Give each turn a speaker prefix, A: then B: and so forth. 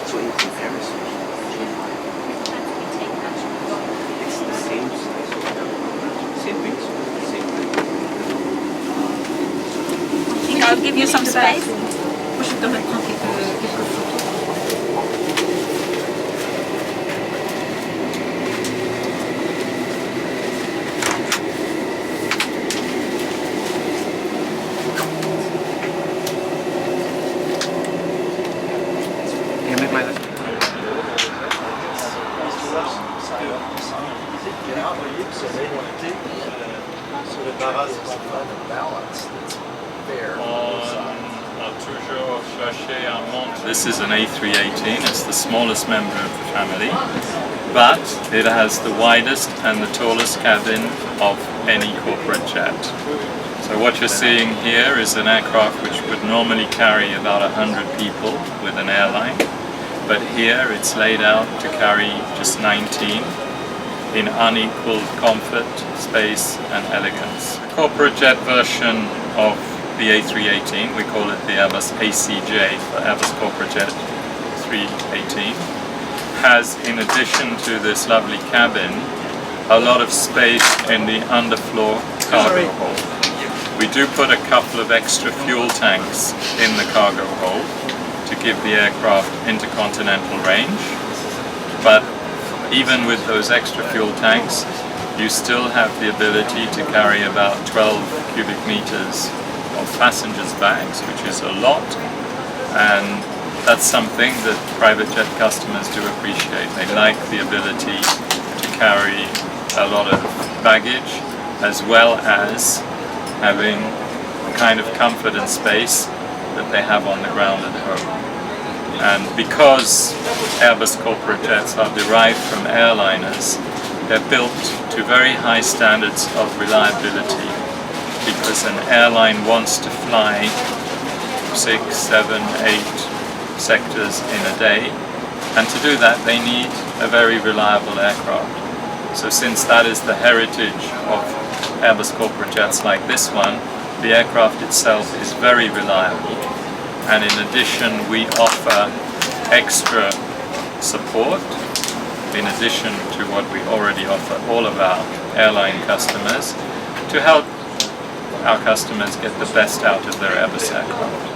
A: So in comparison, it's the same size, same weight, same weight.
B: I think I'll give you some space. Moi, je devrais prendre quelques photos.
C: This is an A318, it's the smallest member of the family, but it has the widest and the tallest cabin of any corporate jet. So what you're seeing here is an aircraft which would normally carry about 100 people with an airline, but here it's laid out to carry just 19 in unequaled comfort, space and elegance. The corporate jet version of the A318, we call it the Airbus ACJ for Airbus Corporate Jet 318, has, in addition to this lovely cabin, a lot of space in the underfloor cargo hold. We do put a couple of extra fuel tanks in the cargo hold to give the aircraft intercontinental range, but even with those extra fuel tanks, you still have the ability to carry about 12 cubic meters of passengers' bags, which is a lot, and that's something that private jet customers do appreciate. They like the ability to carry a lot of baggage, as well as having the kind of comfort and space that they have on the ground at home. And because Airbus corporate jets are derived from airliners, they're built to very high standards of reliability, because an airline wants to fly 6, 7, 8 sectors in a day, and to do that they need a very reliable aircraft. So since that is the heritage of Airbus corporate jets like this one, the aircraft itself is very reliable, and in addition we offer extra support in addition to what we already offer all of our airline customers to help our customers get the best out of their Airbus aircraft.